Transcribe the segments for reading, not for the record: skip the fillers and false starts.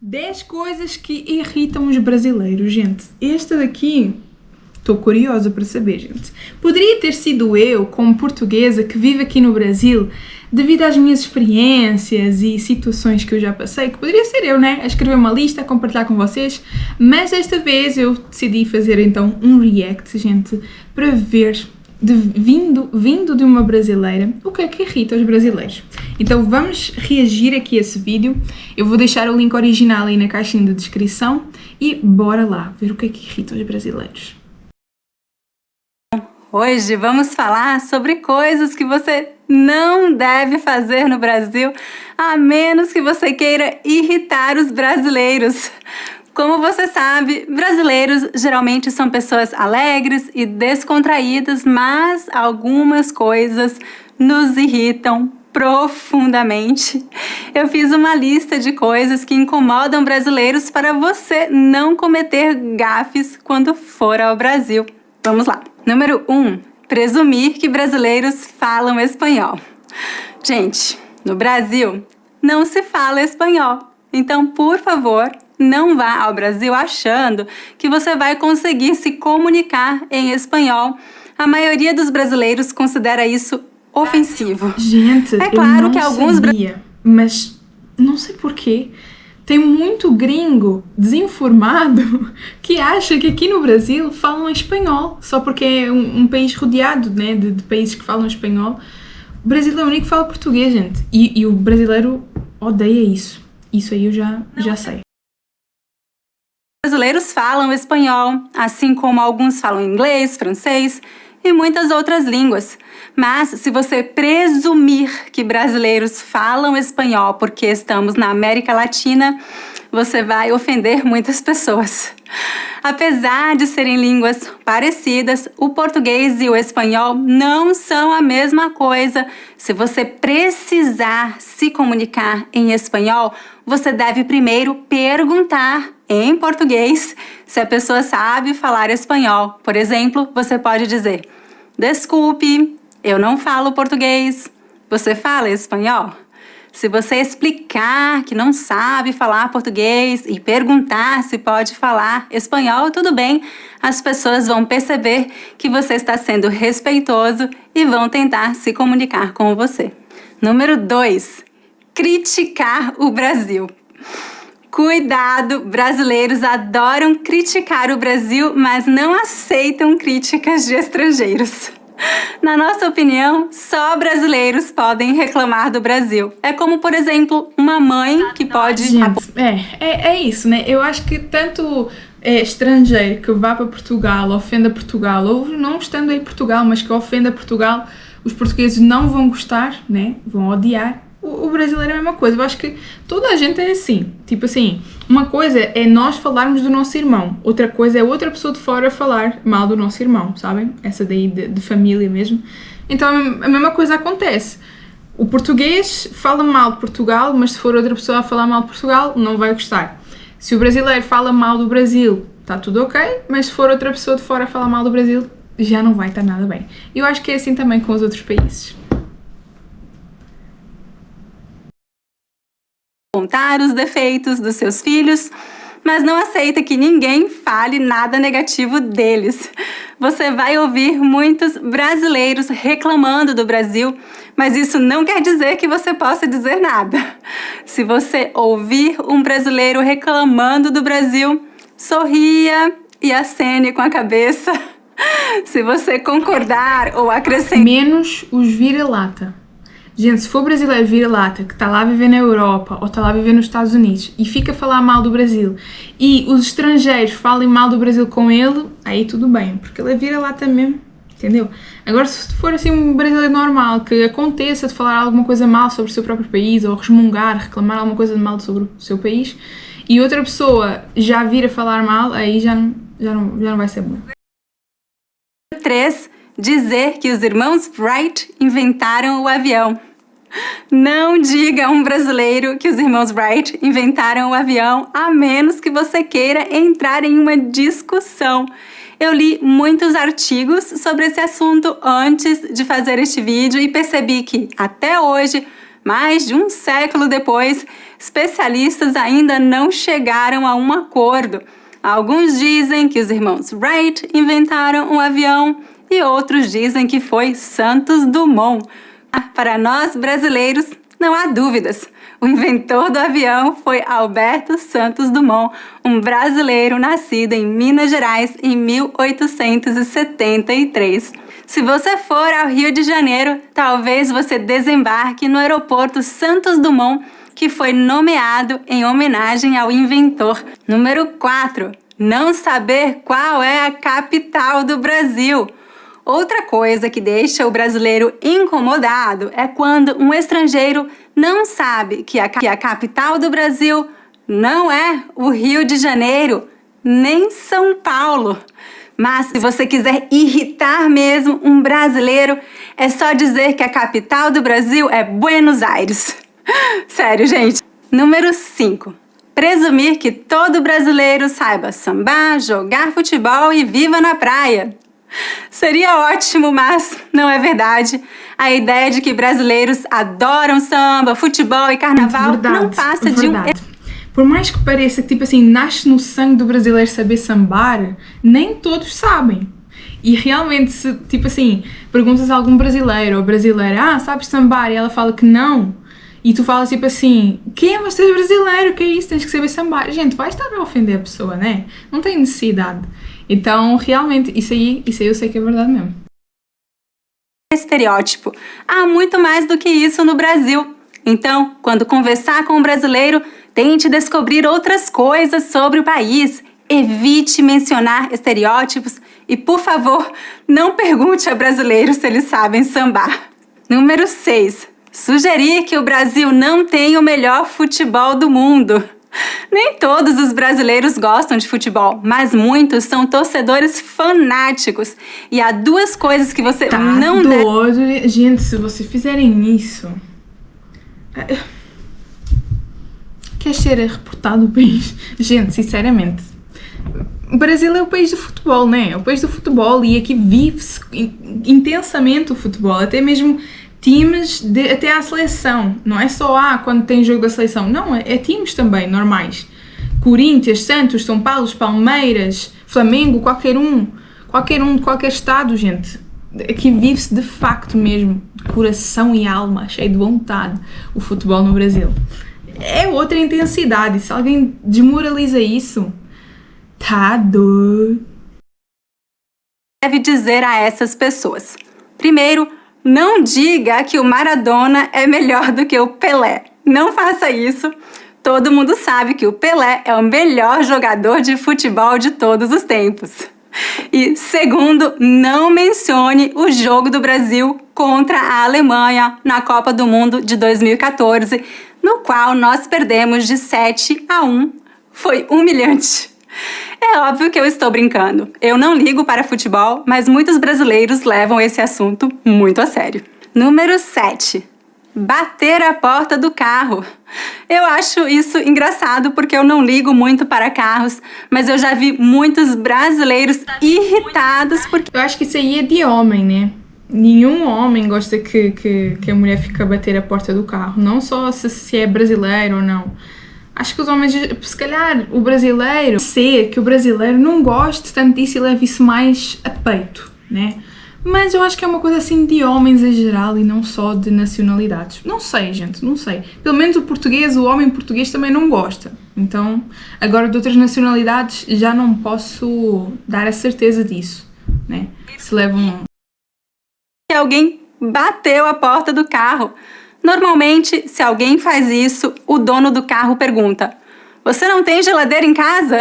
10 coisas que irritam os brasileiros, gente. Esta daqui, estou curiosa para saber, gente. Poderia ter sido eu, como portuguesa, que vive aqui no Brasil, devido às minhas experiências e situações que eu já passei, que poderia ser eu, né? A escrever uma lista, a compartilhar com vocês, mas desta vez eu decidi fazer então um react, gente, para ver, vindo de uma brasileira, o que é que irrita os brasileiros. Então vamos reagir aqui a esse vídeo. Eu vou deixar o link original aí na caixinha de descrição e bora lá ver o que é que irrita os brasileiros. Hoje vamos falar sobre coisas que você não deve fazer no Brasil, a menos que você queira irritar os brasileiros. Como você sabe, brasileiros geralmente são pessoas alegres e descontraídas, mas algumas coisas nos irritam profundamente. Eu fiz uma lista de coisas que incomodam brasileiros para você não cometer gafes quando for ao Brasil. Vamos lá. Número 1. Presumir que brasileiros falam espanhol. Gente, no Brasil não se fala espanhol. Então, por favor, não vá ao Brasil achando que você vai conseguir se comunicar em espanhol. A maioria dos brasileiros considera isso ofensivo. Gente, é claro eu que não alguns sabia, mas não sei porquê. Tem muito gringo desinformado que acha que aqui no Brasil falam espanhol, só porque é um país rodeado, né, de países que falam espanhol. O Brasil é o único que fala português, gente. E o brasileiro odeia isso. Isso aí eu já sei. Brasileiros falam espanhol, assim como alguns falam inglês, francês e muitas outras línguas. Mas se você presumir que brasileiros falam espanhol porque estamos na América Latina, você vai ofender muitas pessoas. Apesar de serem línguas parecidas, o português e o espanhol não são a mesma coisa. Se você precisar se comunicar em espanhol, você deve primeiro perguntar em português se a pessoa sabe falar espanhol. Por exemplo, você pode dizer: desculpe, eu não falo português. Você fala espanhol? Se você explicar que não sabe falar português e perguntar se pode falar espanhol, tudo bem. As pessoas vão perceber que você está sendo respeitoso e vão tentar se comunicar com você. Número 2. Criticar o Brasil. Cuidado, brasileiros adoram criticar o Brasil, mas não aceitam críticas de estrangeiros. Na nossa opinião, só brasileiros podem reclamar do Brasil. É como, por exemplo, uma mãe que pode... Gente, é isso, né? Eu acho que tanto estrangeiro que vá para Portugal, ofenda Portugal, ou não estando em Portugal, mas que ofenda Portugal, os portugueses não vão gostar, né? Vão odiar. O brasileiro é a mesma coisa. Eu acho que toda a gente é assim. Tipo assim, uma coisa é nós falarmos do nosso irmão, outra coisa é outra pessoa de fora falar mal do nosso irmão, sabem? Essa daí de família mesmo. Então a mesma coisa acontece. O português fala mal de Portugal, mas se for outra pessoa a falar mal de Portugal, não vai gostar. Se o brasileiro fala mal do Brasil, está tudo ok, mas se for outra pessoa de fora a falar mal do Brasil, já não vai estar nada bem. Eu acho que é assim também com os outros países. Contar os defeitos dos seus filhos, mas não aceita que ninguém fale nada negativo deles. Você vai ouvir muitos brasileiros reclamando do Brasil, mas isso não quer dizer que você possa dizer nada. Se você ouvir um brasileiro reclamando do Brasil, sorria e acene com a cabeça. Se você concordar ou acrescentar... Menos os vira-lata. Gente, se for brasileiro vira-lata que está lá a viver na Europa ou está lá a viver nos Estados Unidos e fica a falar mal do Brasil e os estrangeiros falem mal do Brasil com ele, aí tudo bem, porque ele é vira-lata mesmo, entendeu? Agora, se for assim um brasileiro normal que aconteça de falar alguma coisa mal sobre o seu próprio país ou resmungar, reclamar alguma coisa de mal sobre o seu país e outra pessoa já vir a falar mal, aí já não vai ser bom. 3. Dizer que os irmãos Wright inventaram o avião. Não diga a um brasileiro que os irmãos Wright inventaram o avião, a menos que você queira entrar em uma discussão. Eu li muitos artigos sobre esse assunto antes de fazer este vídeo e percebi que, até hoje, Mais de um século depois, especialistas ainda não chegaram a um acordo. Alguns dizem que os irmãos Wright inventaram um avião e outros dizem que foi Santos Dumont. Para nós brasileiros, não há dúvidas. O inventor do avião foi Alberto Santos Dumont, um brasileiro nascido em Minas Gerais em 1873. Se você for ao Rio de Janeiro, talvez você desembarque no aeroporto Santos Dumont, que foi nomeado em homenagem ao inventor. Número 4. Não saber qual é a capital do Brasil. Outra coisa que deixa o brasileiro incomodado é quando um estrangeiro não sabe que a capital do Brasil não é o Rio de Janeiro, nem São Paulo. Mas se você quiser irritar mesmo um brasileiro, é só dizer que a capital do Brasil é Buenos Aires. Sério, gente. Número 5. Presumir que todo brasileiro saiba sambar, jogar futebol e viva na praia. Seria ótimo, mas não é verdade. A ideia de que brasileiros adoram samba, futebol e carnaval não passa de um... Por mais que pareça que, tipo assim, nasce no sangue do brasileiro saber sambar, nem todos sabem. E realmente, se, tipo assim, perguntas a algum brasileiro ou brasileira, sabes sambar? E ela fala que não. E tu falas tipo assim, quem é você brasileiro? Que é isso? Tens que saber sambar. Gente, vai estar a ofender a pessoa, né? Não tem necessidade. Então, realmente, isso aí eu sei que é verdade mesmo. Estereótipo. Há muito mais do que isso no Brasil. Então, quando conversar com um brasileiro, tente descobrir outras coisas sobre o país. Evite mencionar estereótipos e, por favor, não pergunte a brasileiros se eles sabem sambar. Número 6. Sugerir que o Brasil não tem o melhor futebol do mundo. Nem todos os brasileiros gostam de futebol, mas muitos são torcedores fanáticos. E há duas coisas que você não deve... Gente, se vocês fizerem isso... Quer ser reportado o país? Gente, sinceramente... O Brasil é o país do futebol, né? É o país do futebol e aqui vive-se intensamente o futebol. Até mesmo... times até à seleção, não é só quando tem jogo da seleção, não, é times também normais, Corinthians, Santos, São Paulo, Palmeiras, Flamengo, qualquer um de qualquer estado, gente, aqui vive-se de facto mesmo, de coração e alma, cheio de vontade, o futebol no Brasil, é outra intensidade, se alguém desmoraliza isso, tá doido. Deve dizer a essas pessoas, primeiro, não diga que o Maradona é melhor do que o Pelé. Não faça isso. Todo mundo sabe que o Pelé é o melhor jogador de futebol de todos os tempos. E segundo, não mencione o jogo do Brasil contra a Alemanha na Copa do Mundo de 2014, no qual nós perdemos de 7-1. Foi humilhante. É óbvio que eu estou brincando. Eu não ligo para futebol, mas muitos brasileiros levam esse assunto muito a sério. Número 7. Bater a porta do carro. Eu acho isso engraçado porque eu não ligo muito para carros, mas eu já vi muitos brasileiros irritados porque... Eu acho que isso aí é de homem, né? Nenhum homem gosta que a mulher fique a bater a porta do carro. Não só se é brasileiro ou não. Acho que os homens, se calhar o brasileiro, sei que o brasileiro não gosta tanto disso e leva isso mais a peito, né? Mas eu acho que é uma coisa assim de homens em geral e não só de nacionalidades. Não sei, gente, não sei. Pelo menos o homem português também não gosta. Então, agora de outras nacionalidades já não posso dar a certeza disso, né? Se levam... Alguém bateu a porta do carro. Normalmente, se alguém faz isso, o dono do carro pergunta: "Você não tem geladeira em casa?"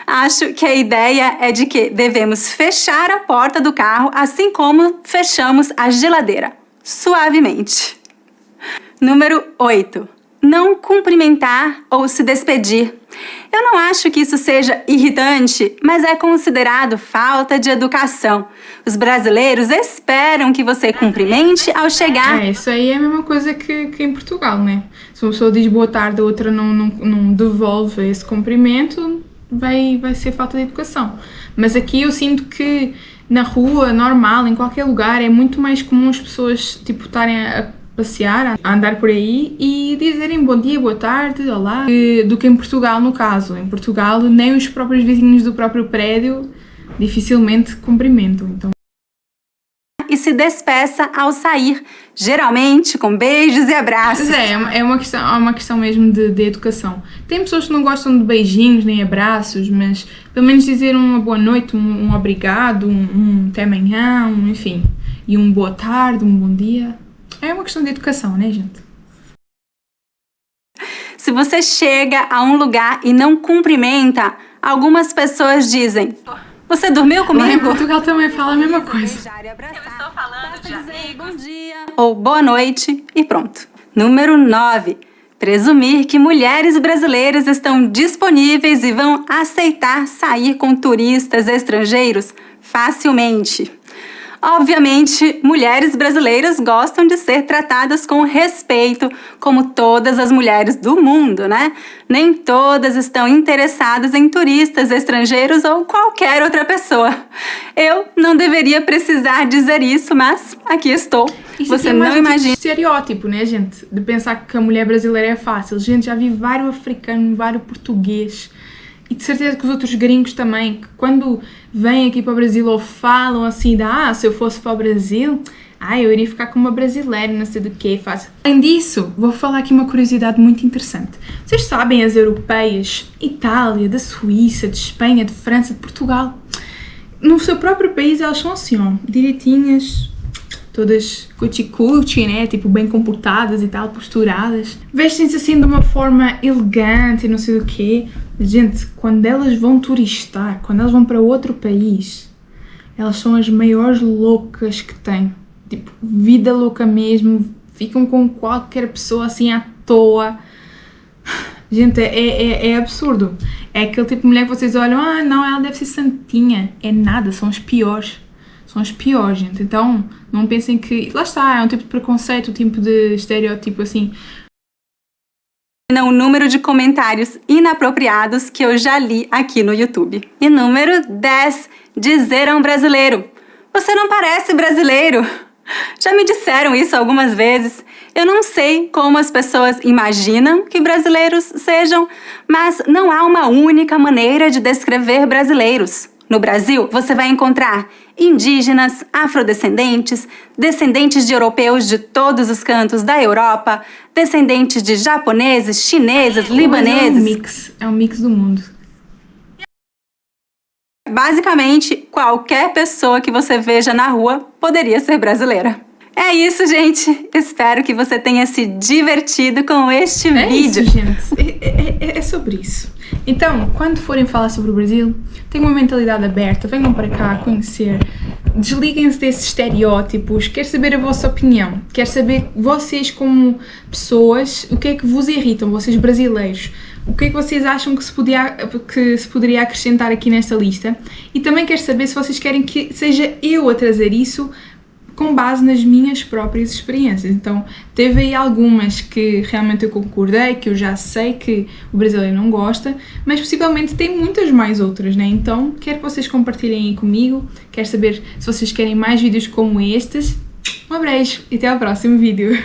Acho que a ideia é de que devemos fechar a porta do carro assim como fechamos a geladeira, suavemente. Número 8. Não cumprimentar ou se despedir. Eu não acho que isso seja irritante, mas é considerado falta de educação. Os brasileiros esperam que você cumprimente ao chegar. Isso aí é a mesma coisa que em Portugal, né? Se uma pessoa diz boa tarde, a outra não devolve esse cumprimento, vai ser falta de educação. Mas aqui eu sinto que na rua, normal, em qualquer lugar, é muito mais comum as pessoas, tipo, estarem a passear, a andar por aí e dizerem bom dia, boa tarde, olá, do que em Portugal, no caso. Em Portugal, nem os próprios vizinhos do próprio prédio dificilmente cumprimentam. Então, e se despeça ao sair, geralmente com beijos e abraços. É uma questão mesmo de educação. Tem pessoas que não gostam de beijinhos nem abraços, mas pelo menos dizer uma boa noite, um obrigado, um até amanhã, enfim, e um boa tarde, um bom dia. É uma questão de educação, né, gente? Se você chega a um lugar e não cumprimenta, algumas pessoas dizem: você dormiu comigo? Lá em Portugal também fala a mesma coisa. Eu estou falando de amigos. Bom dia ou boa noite e pronto. Número 9. Presumir que mulheres brasileiras estão disponíveis e vão aceitar sair com turistas estrangeiros facilmente. Obviamente, mulheres brasileiras gostam de ser tratadas com respeito, como todas as mulheres do mundo, né? Nem todas estão interessadas em turistas estrangeiros ou qualquer outra pessoa. Eu não deveria precisar dizer isso, mas aqui estou. Isso você é não mais imagina. Um estereótipo, né, gente? De pensar que a mulher brasileira é fácil. Gente, já vi vários africanos, vários português. E de certeza que os outros gringos também, que quando vêm aqui para o Brasil ou falam assim, se eu fosse para o Brasil, eu iria ficar com uma brasileira, não sei do que, fácil. Além disso, vou falar aqui uma curiosidade muito interessante. Vocês sabem as europeias, Itália, da Suíça, de Espanha, de França, de Portugal, no seu próprio país elas são assim, ó, direitinhas, todas cuti-cuti, né? Tipo, bem comportadas e tal, posturadas. Vestem-se assim de uma forma elegante e não sei do quê. Gente, quando elas vão turistar, quando elas vão para outro país, elas são as maiores loucas que têm. Tipo, vida louca mesmo. Ficam com qualquer pessoa assim à toa. Gente, é absurdo. É aquele tipo de mulher que vocês olham, não, ela deve ser santinha. É nada, são as piores. São as piores, gente. Então, não pensem que... Lá está, é um tipo de preconceito, um tipo de estereótipo, assim. O número de comentários inapropriados que eu já li aqui no YouTube. E número 10. Dizer a um brasileiro: você não parece brasileiro. Já me disseram isso algumas vezes. Eu não sei como as pessoas imaginam que brasileiros sejam, mas não há uma única maneira de descrever brasileiros. No Brasil, você vai encontrar indígenas, afrodescendentes, descendentes de europeus de todos os cantos da Europa, descendentes de japoneses, chineses, libaneses. É um mix do mundo. Basicamente, qualquer pessoa que você veja na rua poderia ser brasileira. É isso, gente. Espero que você tenha se divertido com este vídeo. É isso, gente. É sobre isso. Então, quando forem falar sobre o Brasil, tenham uma mentalidade aberta, venham para cá conhecer, desliguem-se desses estereótipos, quero saber a vossa opinião, quero saber vocês como pessoas, o que é que vos irritam, vocês brasileiros, o que é que vocês acham que se poderia acrescentar aqui nesta lista, e também quero saber se vocês querem que seja eu a trazer isso com base nas minhas próprias experiências. Então, teve aí algumas que realmente eu concordei, que eu já sei que o brasileiro não gosta, mas possivelmente tem muitas mais outras, né? Então, quero que vocês compartilhem aí comigo, quero saber se vocês querem mais vídeos como estes. Um beijo e até ao próximo vídeo!